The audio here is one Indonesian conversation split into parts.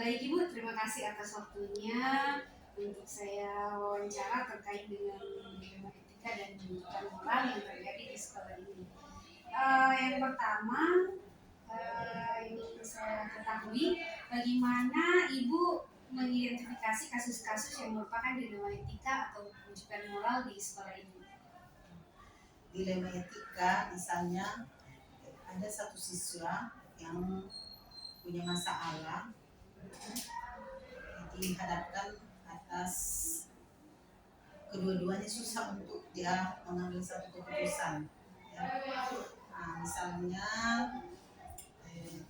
Baik Ibu, terima kasih atas waktunya untuk saya wawancara terkait dengan dilema etika dan tuntutan moral yang terjadi di sekolah ini. Yang pertama, yang ingin saya ketahui, bagaimana Ibu mengidentifikasi kasus-kasus yang merupakan dilema etika atau tuntutan moral di sekolah ini? Dilema etika, misalnya ada satu siswa yang punya masalah, dihadapkan atas kedua-duanya susah untuk dia mengambil satu keputusan. Ya. Nah, misalnya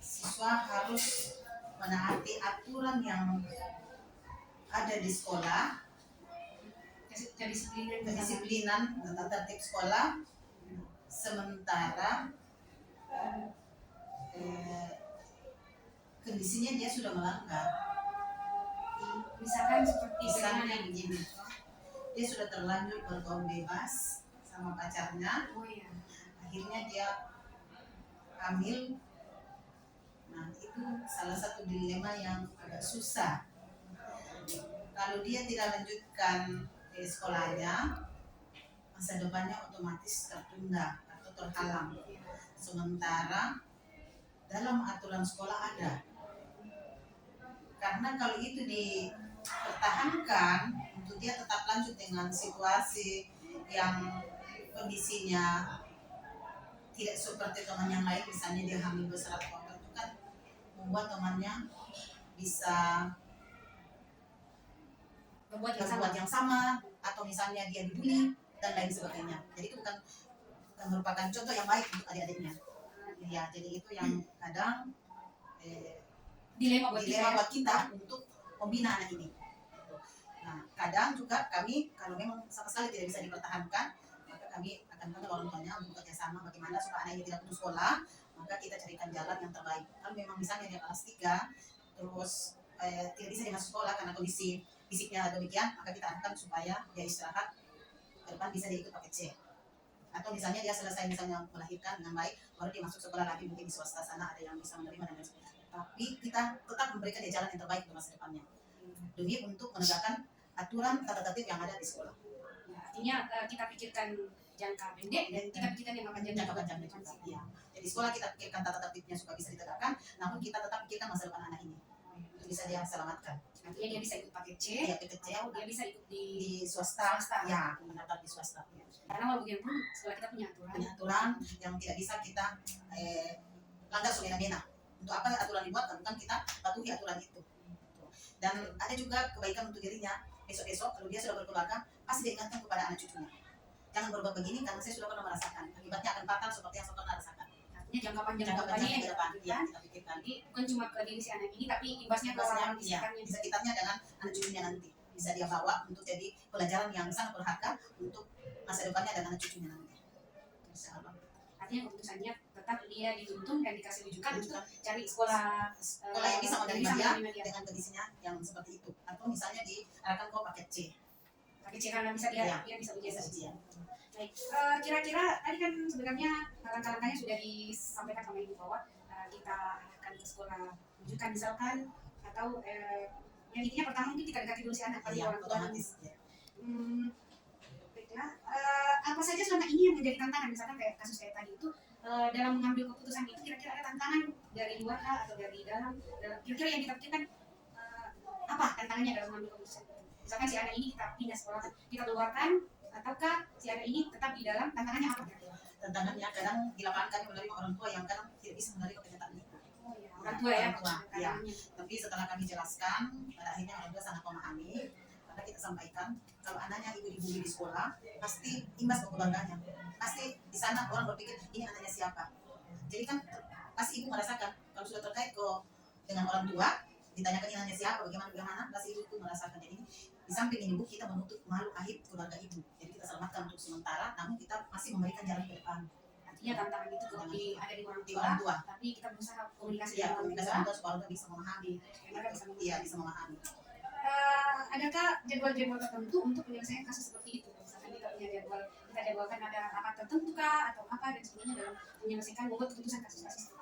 siswa harus menaati aturan yang ada di sekolah, kedisiplinan tata tertib sekolah, sementara kondisinya dia sudah melanggar. Misalkan seperti misalnya begini, dia sudah terlanjur bergaul bebas sama pacarnya, akhirnya dia hamil. Nah, itu salah satu dilema yang agak susah. Kalau dia tidak lanjutkan sekolahnya, masa depannya otomatis tertunda atau terhalang. Sementara dalam aturan sekolah ada. Karena kalau itu dipertahankan untuk dia tetap lanjut dengan situasi yang kondisinya tidak seperti teman yang lain, misalnya dia hamil besar atau apa, itu kan membuat temannya bisa berbuat yang sama, atau misalnya dia dibully dan lain sebagainya. Jadi itu bukan merupakan contoh yang baik untuk adik-adiknya. Ya, jadi itu yang kadang dilema buat kita untuk membina anak ini. Nah, kadang juga kami kalau memang sama sekali tidak bisa dipertahankan, maka kami akan panggil orang tuanya untuk kerjasama bagaimana supaya anak ini tidak putus sekolah. Maka kita carikan jalan yang terbaik. Kalau memang misalnya dia kelas 3 terus tidak bisa dia masuk sekolah karena kondisi fisiknya demikian, maka kita akan supaya dia istirahat, ke depan bisa dia ikut paket C. Atau misalnya dia selesai misalnya melahirkan dengan baik, baru dia masuk sekolah lagi, mungkin di swasta sana ada yang bisa menerima dan lain sebagainya. Tapi kita tetap memberikan dia jalan yang terbaik untuk masa depannya, demi untuk menegakkan aturan tata tertib yang ada di sekolah. Artinya kita pikirkan jangka pendek dan kita pikirkan jangka panjang juga. Ya. Jadi sekolah kita pikirkan tata tertibnya supaya bisa ditegakkan, namun kita tetap pikirkan masa depan anak ini untuk bisa dia selamatkan. Artinya dia bisa ikut paket C, atau dia bisa ikut di swasta. Ya, mendaftar di swasta. Ya. Karena kalau bagaimanapun sekolah kita punya aturan yang tidak bisa kita langgar semena-mena. Untuk apa aturan dibuat, kan kita patuhi aturan itu. Dan ada juga kebaikan untuk dirinya. Besok-besok kalau dia sudah berkeluarga, pasti dia ingatkan kepada anak cucunya. Jangan berbuat begini karena saya sudah pernah merasakan. Akibatnya akan fatal seperti yang saya pernah rasakan. Artinya jangka panjang ke depan. Ya, kita pikirkan. Jadi bukan cuma ke diri si anak ini, tapi imbasnya ke orang di sekitarnya. Di sekitarnya dengan anak cucunya nanti. Bisa dia bawa untuk jadi pelajaran yang sangat berharga untuk masa depannya dan anak cucunya nanti. Insyaallah. Artinya keputusannya tetap dia dituntun dan dikasih rujukan untuk cari sekolah yang bisa menerima dia dengan kondisinya yang seperti itu. Atau misalnya diarahkan ke paket C. Paket C karena bisa dia bisa ujian. Baik, kira-kira tadi kan sebenarnya langkah-langkahnya sudah disampaikan sama Ibu bahwa kita arahkan ke sekolah rujukan misalkan, atau yang intinya pertama mungkin kita dekati dulu si anak pada orang tua. Baiklah, apa saja selama ini yang menjadi tantangan, misalkan kayak kasus kayak tadi itu, dalam mengambil keputusan itu kira-kira ada tantangan dari luar atau dari dalam kira-kira yang kita pikirkan apa tantangannya dalam mengambil keputusan? Misalkan si anak ini kita pindah sekolah, kita keluarkan, ataukah si anak ini tetap di dalam, tantangannya apa? Tantangannya kadang di lapangan kami menerima orang tua yang kadang tidak bisa menerima kenyataan itu. Orang tua ya. Tapi setelah kami jelaskan, pada akhirnya orang tua sangat memahami. Karena kita sampaikan kalau anaknya ibu dibully di sekolah, pasti imbas ke keluarganya. Pasti di sana orang berpikir ini anaknya siapa. Jadi kan pasti ibu merasakan kalau sudah terkait dengan orang tua, ditanyakan ini anaknya siapa, bagaimana, pasti ibu itu merasakan. Jadi di samping ini Bu, kita menutup malu aib keluarga ibu. Jadi kita selamatkan untuk sementara, namun kita masih memberikan jalan ke depan. Artinya tantangan itu ada di orang tua, tapi kita berusaha komunikasi dengan orang tua supaya orang tua bisa memahami. Bisa memahami. Adakah jadwal-jadwal tertentu untuk menyelesaikan kasus seperti itu? Misalkan kita punya jadwal, kita jadwalkan ada rapat tertentu kah atau apa dan sebagainya dalam membuat keputusan kasus-kasus?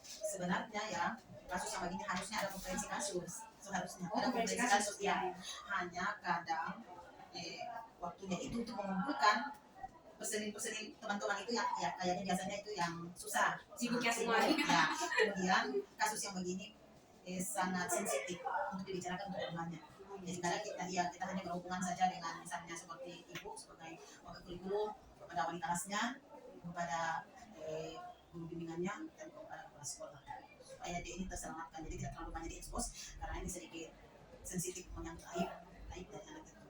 Sebenarnya ya kasus yang begini harusnya ada konferensi kasus. seharusnya Oh, ada komprensi komprensi kasus. kasus ya. Hanya kadang waktunya itu untuk mengumpulkan persenin teman-teman itu yang ya kayaknya biasanya itu yang susah, Sibuk ya sibuk semua. ya. Kemudian kasus yang begini sangat sensitif untuk dibicarakan untuk rumahnya. Jadi kadang kita hanya berhubungan saja dengan misalnya seperti ibu sebagai wakil kurikulum kepada wali kelasnya, kepada guru bimbingannya dan kepada kepala sekolah supaya dia ini terselamatkan, jadi tidak terlalu banyak diekspos karena ini sedikit sensitif menyangkut aib dari anak itu.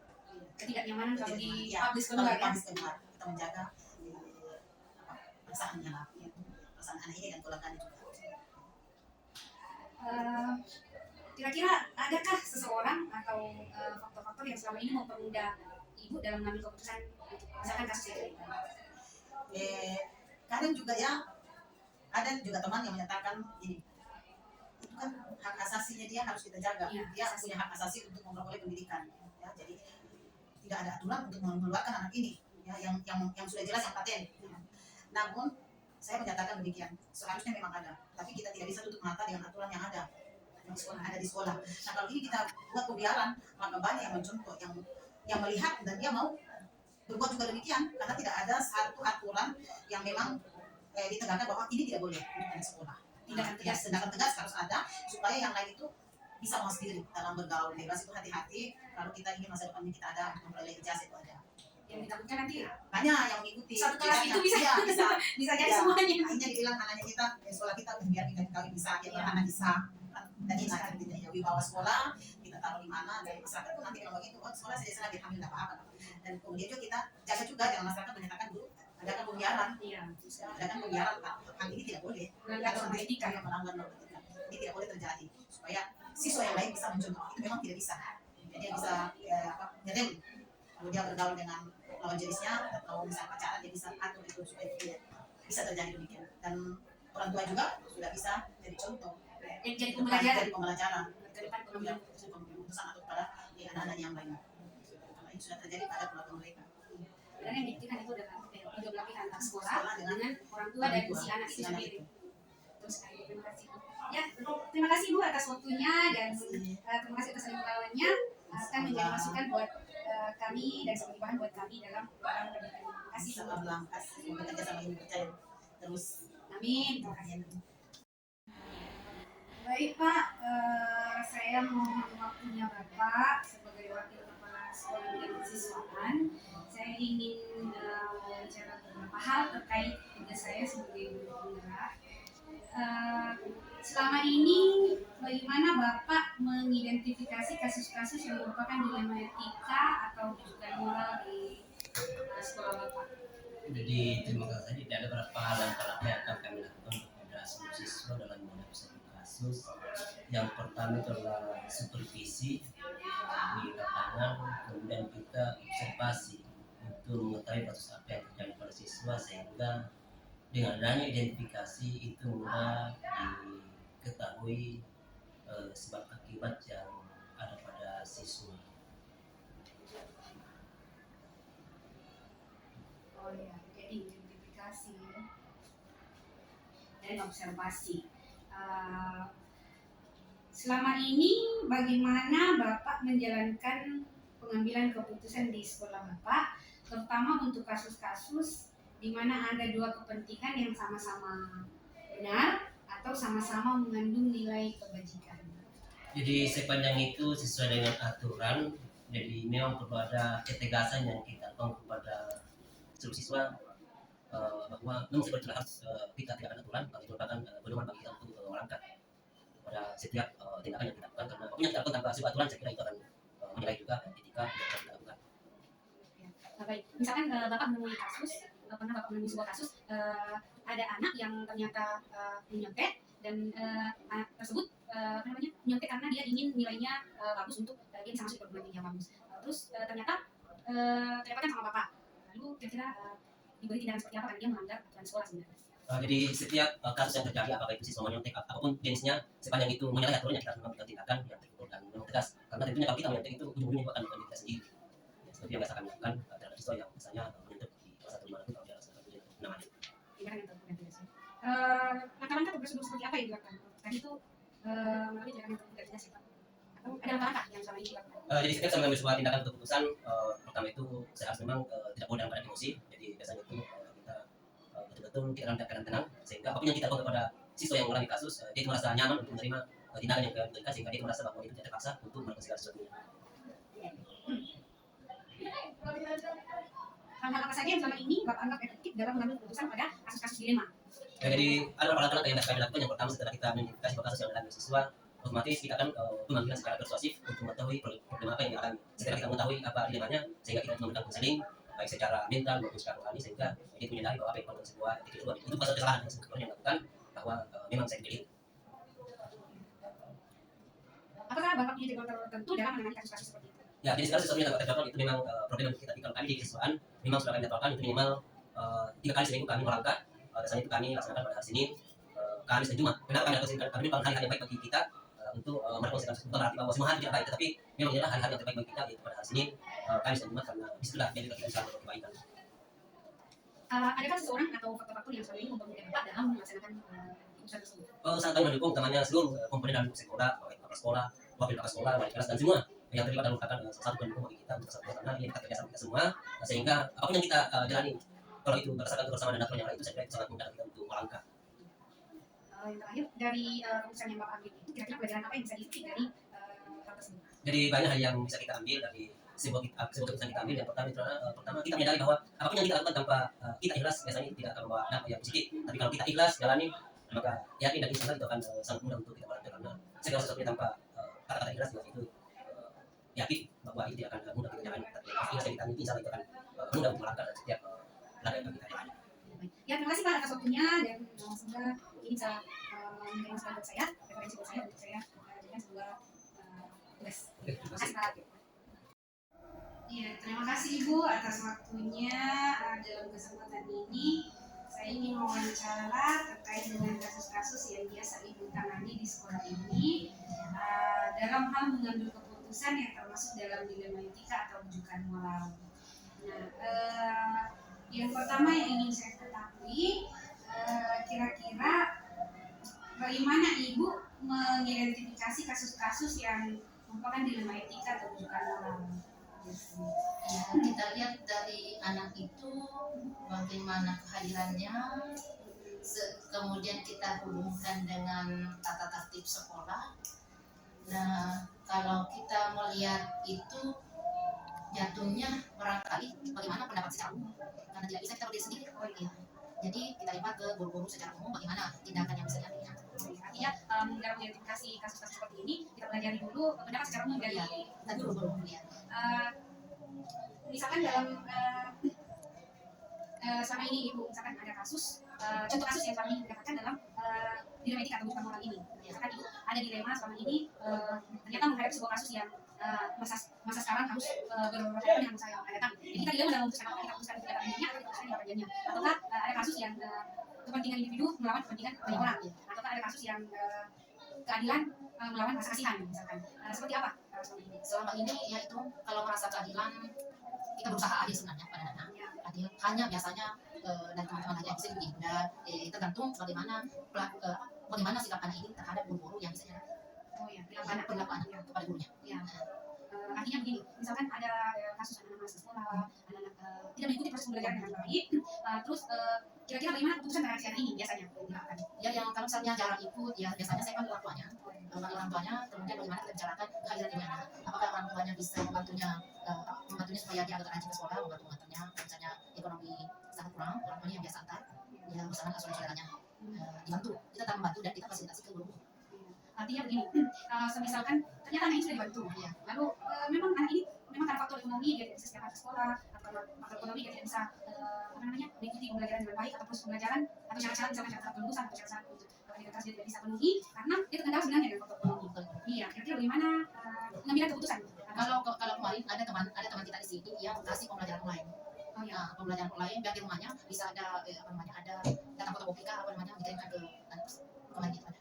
Ketidaknyamanan kalau di Ya, publish kalau keluar ya. publish keluar kita menjaga perasaannya lah, perasaan anak ini dan keluarganya juga. Kira-kira adakah seseorang atau faktor-faktor yang selama ini mempermudah ibu dalam mengambil keputusan untuk misalkan kasus ini? Kadang juga ya ada juga teman yang menyatakan ini itu kan hak asasinya dia harus kita jaga. Iya, Dia asasi. punya hak asasi untuk memperoleh pendidikan. Ya, jadi tidak ada aturan untuk mengeluarkan anak ini ya, yang sudah jelas yang paten. Namun saya menyatakan demikian, seharusnya memang ada, tapi kita tidak bisa tutup mata dengan aturan yang ada ada di sekolah. Nah kalau ini kita buat pembiaran, maka banyak yang mencontoh, yang melihat dan dia mau berbuat juga demikian, karena tidak ada satu aturan yang memang ditegakkan bahwa ini tidak boleh untuk anak sekolah. Tindakan tegas harus ada supaya yang lain itu bisa mawas diri dalam bergaul bebas. Itu hati-hati kalau kita ingin masa depannya kita ada memperoleh ijazah itu ada. Yang ditakutkan nanti Banyak yang mengikuti. satu kelas itu bisa ya, bisa jadi ya, semuanya. akhirnya dibilang anaknya kita sekolah kita biar kita kali bisa, ya anak bisa. Dan ini tidak ya wibawa sekolah kita taruh di mana dan masyarakat pun nanti kalau begitu sekolah saya diambil tidak apa-apa. Dan kemudian juga kita jaga juga jangan masyarakat menyatakan dulu adakan pembiaran. Iya. Adakan pembiaran, hal ini tidak boleh. Melanggar norma etika. Melanggar norma etika. Ini tidak boleh terjadi supaya siswa yang lain bisa mencontoh. Itu memang tidak bisa. Jadi dia bisa nyerem kalau dia bergaul dengan lawan jenisnya atau misalnya pacaran dia bisa atur itu supaya tidak bisa terjadi demikian. Dan orang tua juga sudah bisa jadi contoh. Jadi pembelajaran. Ke depan keputusan atau kepada anak-anak yang lain. Karena ini sudah terjadi pada keluarga mereka. Dan yang dibuktikan itu adalah kedua belah pihak antara sekolah dengan orang tua dan si anak itu sendiri. Terus terima kasih. Ya, terima kasih Bu atas waktunya dan terima kasih atas lawannya akan menjadi masukan buat kami dan sebagai bahan buat kami dalam pendidikan. Terima kasih. Sama semoga kerjasama ini berjalan terus. Amin. Terima kasih. Baik Pak, saya mohon waktunya Bapak sebagai wakil kepala sekolah bidang kesiswaan. Saya ingin wawancara beberapa hal terkait tugas saya sebagai guru penggerak. Selama ini bagaimana Bapak mengidentifikasi kasus-kasus yang merupakan dilema etika atau rujukan moral di sekolah Bapak? Jadi terima kasih. Tidak ada beberapa hal yang yang akan kami lakukan kepada semua siswa dalam menghadapi satu kasus. Yang pertama itu adalah supervisi di lapangan, kemudian kita observasi untuk mengetahui kasus apa yang terjadi pada siswa sehingga dengan adanya identifikasi itu mudah diketahui sebab akibat yang ada pada siswa. Oh ya, jadi identifikasi dan observasi. Selama ini bagaimana Bapak menjalankan pengambilan keputusan di sekolah Bapak, terutama untuk kasus-kasus di mana ada dua kepentingan yang sama-sama benar atau sama-sama mengandung nilai kebajikan? Jadi sepanjang itu sesuai dengan aturan, jadi memang perlu ada ketegasan yang kita lakukan kepada seluruh siswa bahwa memang seperti harus kita tidak ada aturan, itu merupakan pedoman bagi kita untuk melangkah pada setiap tindakan yang kita lakukan, karena apapun yang kita lakukan tanpa sebuah aturan saya kira itu akan menilai juga etika yang kita lakukan. Baik, misalkan Bapak menemui kasus, pernah Bapak menemui sebuah kasus ada anak yang ternyata menyontek dan anak tersebut menyontek karena dia ingin nilainya bagus untuk dia bisa masuk perguruan tinggi yang bagus. Terus ternyata ternyata sama Bapak. Lalu kira-kira diberi tindakan seperti apa karena dia melanggar aturan sekolah sebenarnya? Jadi setiap kasus yang terjadi, apakah itu siswa menyontek apapun jenisnya, sepanjang itu menyalahi aturan yang kita lakukan tindakan yang terukur dan memang tegas. Karena tentunya kalau kita menyontek itu ujung-ujungnya juga akan menjadi kita sendiri. Ya, seperti yang biasa kami lakukan terhadap siswa yang misalnya menyontek di kelas 1 dimanapun kalau dia salah satunya namanya. Tindakan yang terukur dan tegas. Langkah-langkah atau prosedur seperti apa yang dilakukan? Tadi itu melalui tindakan yang terukur dan tegas ya Pak. Ada langkah yang selama ini dilakukan? Jadi setiap saya mengambil sebuah tindakan atau keputusan, pertama itu saya harus memang tidak boleh dalam keadaan emosi. Jadi biasanya itu kita betul-betul kita dalam keadaan tenang, sehingga apapun yang kita lakukan kepada siswa yang mengalami kasus, dia itu merasa nyaman untuk menerima tindakan yang kita berikan, sehingga dia merasa bahwa itu tidak terpaksa untuk melakukan segala sesuatunya. Hal-hal apa saja yang selama ini Bapak anggap efektif dalam mengambil keputusan pada kasus-kasus dilema? Ya, jadi ada beberapa langkah yang dapat kami lakukan. Yang pertama, setelah kita mengidentifikasi sebuah kasus yang dialami siswa, otomatis kita akan memanggilan secara persuasif untuk mengetahui problem apa yang dialami. Setelah kita mengetahui apa dilemanya, sehingga kita memberikan konseling baik secara mental maupun secara rohani, sehingga dia menyadari bahwa apa yang dilakukan sebuah kekeliruan itu bukan suatu kesalahan yang sebenarnya dilakukan, bahwa memang saya keliru. Apakah Bapak punya tipe tertentu dalam menangani kasus-kasus seperti itu? Ya, jadi segala sesuatu yang dapat terjawab itu memang problem yang kita kalau kami di kesiswaan memang sudah kami dapatkan itu minimal 3 kali seminggu kami melangkah. Biasanya itu kami laksanakan pada hari Senin, Kamis dan Jumat. Kenapa kami lakukan kami memang hari-hari yang baik bagi kita untuk melakukan segala sesuatu, bukan berarti bahwa semua hari tidak baik, tetapi memang adalah hari-hari yang terbaik bagi kita, yaitu pada hari Senin, Kamis dan Jumat, karena disitulah jadi kita bisa melakukan kebaikan. Adakah seseorang atau faktor-faktor yang selama ini mempengaruhi Bapak dalam melaksanakan keputusan tersebut? Sangat kami mendukung temannya seluruh komponen dalam sekolah, baik kepala sekolah, wakil kepala sekolah, wali kelas dan semua yang terlibat dalam merupakan salah satu pendukung bagi kita untuk kesatuan, karena ini dekat kerjasama kita semua, sehingga apapun yang kita jalani, kalau itu berdasarkan kebersamaan dan aturan yang lain, itu saya kira itu sangat mudah kita untuk melangkah. Yang terakhir, dari keputusan yang Bapak ambil itu, kira-kira pelajaran apa yang bisa dipetik dari hal tersebut? Jadi banyak hal yang bisa kita ambil dari sebuah keputusan kita ambil. Yang pertama itu adalah pertama kita menyadari bahwa apapun yang kita lakukan tanpa kita ikhlas biasanya tidak akan membawa dampak yang positif. Tapi kalau kita ikhlas jalani, maka yakin dan insya Allah itu akan sangat mudah untuk kita melangkah, karena segala sesuatu tanpa kata-kata ikhlas itu yakin bahwa itu tidak akan mudah kita jalani. Tapi ikhlas yang kita miliki insya Allah itu akan mudah untuk melangkah dan setiap langkah yang kita jalani. Ya, terima kasih Pak atas waktunya, dan semoga ini bisa menjadi masukan buat saya, referensi buat saya untuk saya jadikan sebuah tugas. Terima kasih Pak. Iya, terima kasih Ibu atas waktunya. Dalam kesempatan ini saya ingin mewawancara terkait dengan kasus-kasus yang biasa Ibu tangani di sekolah ini dalam hal mengambil keputusan yang termasuk dalam dilema etika atau rujukan moral. Nah, yang pertama yang ingin saya ketahui, kira-kira bagaimana Ibu mengidentifikasi kasus-kasus yang merupakan dilema etika atau rujukan moral? Ya, kita lihat dari anak itu bagaimana kehadirannya, kemudian kita hubungkan dengan tata tertib sekolah. Nah, kalau kita melihat itu jatuhnya barangkali bagaimana pendapat secara umum, karena tidak bisa kita berdiri sendiri. Ya. Jadi kita lihat ke guru-guru secara umum bagaimana tindakan yang bisa diambil. Artinya dalam mengidentifikasi kasus-kasus seperti ini kita pelajari dulu pendapat secara umum dari guru-guru. Ya. Misalkan dalam selama ini Ibu misalkan ada kasus, contoh kasus yang selama ini didapatkan dalam dilema etika atau rujukan moral ini. Misalkan Ibu ada dilema selama ini ternyata menghadapi sebuah kasus yang masa sekarang harus berhadapan dengan masa yang akan datang. Jadi kita dilema dalam memutuskan apa kita putuskan tindakan intinya atau kita putuskan tindakan bagiannya. Ataukah ada kasus yang kepentingan individu melawan kepentingan banyak orang, ataukah ada kasus yang keadilan melawan rasa kasihan misalkan. Seperti apa selama ini? Yaitu kalau merasa keadilan, kita berusaha adil sebenarnya pada anak. Adil hanya biasanya dari teman-teman hanya bisa lebih mudah, tergantung bagaimana sikap anak ini terhadap guru-guru yang bisa perilaku anak kepada gurunya. Ya. Artinya begini, misalkan ada kasus anak-anak sekolah, anak-anak tidak mengikuti proses pembelajaran dengan baik, terus kira-kira bagaimana keputusan terhadap si anak ini biasanya dilakukan? Ya, yang kalau misalnya jarang ikut, ya biasanya saya panggil orang tuanya, kemudian bagaimana kita bicarakan kehadiran di mana, apakah orang tuanya bisa membantunya supaya dia agak rajin ke sekolah, membantunya, misalnya ekonomi sangat kurang, orang tuanya yang biasa antar, ya bersama saudara-saudaranya dibantu, kita tetap membantu dan kita fasilitasi ke guru. Artinya begini, misalkan ternyata anak ini sudah dibantu, Ya. Lalu memang anak ini memang karena faktor ekonomi dia tidak bisa setiap hari ke sekolah, atau faktor ekonomi dia tidak bisa mengikuti pembelajaran dengan baik atau proses pembelajaran atau syarat-syarat misalkan syarat kelulusan atau syarat-syarat untuk kualitas dia tidak bisa penuhi karena dia terkendala sebenarnya dengan faktor ekonomi. Iya, kira-kira bagaimana mengambil keputusan? Kalau kemarin ada teman kita di sini yang kasih pembelajaran online. Oh ya. Nah, pembelajaran online biar di rumahnya bisa ada ada data fotokopi dikirimkan ke kemana gitu ada.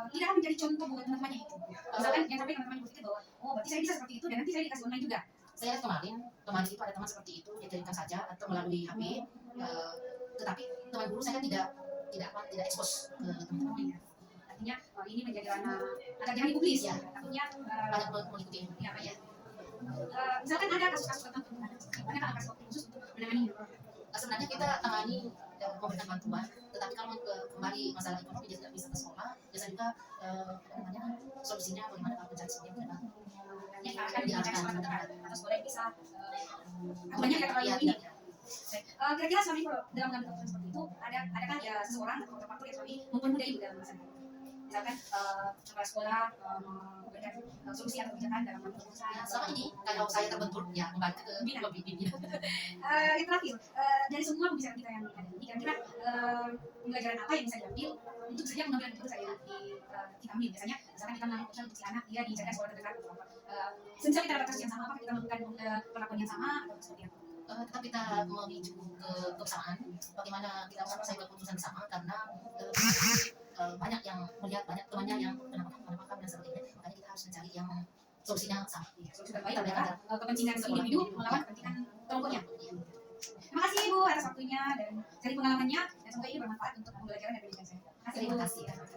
Tidak akan menjadi contoh buat teman-temannya itu. Misalkan yang sampai teman-teman berpikir bahwa oh berarti saya bisa seperti itu dan nanti saya dikasih online juga. Saya lihat kemarin itu ada teman seperti itu, dia kirimkan saja atau melalui HP, tetapi teman guru saya tidak expose ke teman-teman. artinya ini menjadi ranah agak jangan dipublis Ya. takutnya banyak mengikuti. ya Pak ya. Misalkan ada kasus-kasus tertentu, ada nggak kasus khusus untuk menangani? Sebenarnya kita tangani memberikan bantuan, tetapi kalau kembali masalah ekonomi dia tidak bisa ke sekolah, biasa juga apa namanya solusinya bagaimana kalau mencari sendiri adalah Yang akan diarahkan sekolah terdekat atau sekolah yang bisa aturannya kayak terlalu ya, ini. ya. Kira-kira suami kalau dalam mengambil keputusan seperti itu, adakah ya seseorang atau faktor yang suami mempermudah ibu dalam masa itu? Misalkan kepala sekolah memberikan solusi atau kebijakan dalam mengambil keputusan. Ya, selama ini kalau saya terbentur ya membantu ke pimpinan. Yang terakhir, dari semua pembicaraan kita yang ada ini, kira-kira pembelajaran apa yang bisa diambil untuk saja pengambilan keputusan yang kita ambil? Biasanya, misalkan kita mengambil keputusan untuk si anak, dia dijaga sekolah terdekat atau apa. Semisal kita dapat kasus yang sama, apakah kita melakukan perlakuan yang sama atau seperti apa? Tetap kita menuju ke kebersamaan. Bagaimana kita saya keputusan sama karena banyak yang melihat banyak temannya yang kenapa dan sebagainya. Makanya kita harus mencari yang solusinya sama. Solusi terbaik adalah kepentingan si individu melawan kepentingan kelompoknya. Terima kasih Ibu atas waktunya dan dari pengalamannya, dan semoga ini bermanfaat untuk pembelajaran dan pendidikan saya. Terima kasih. Terima kasih.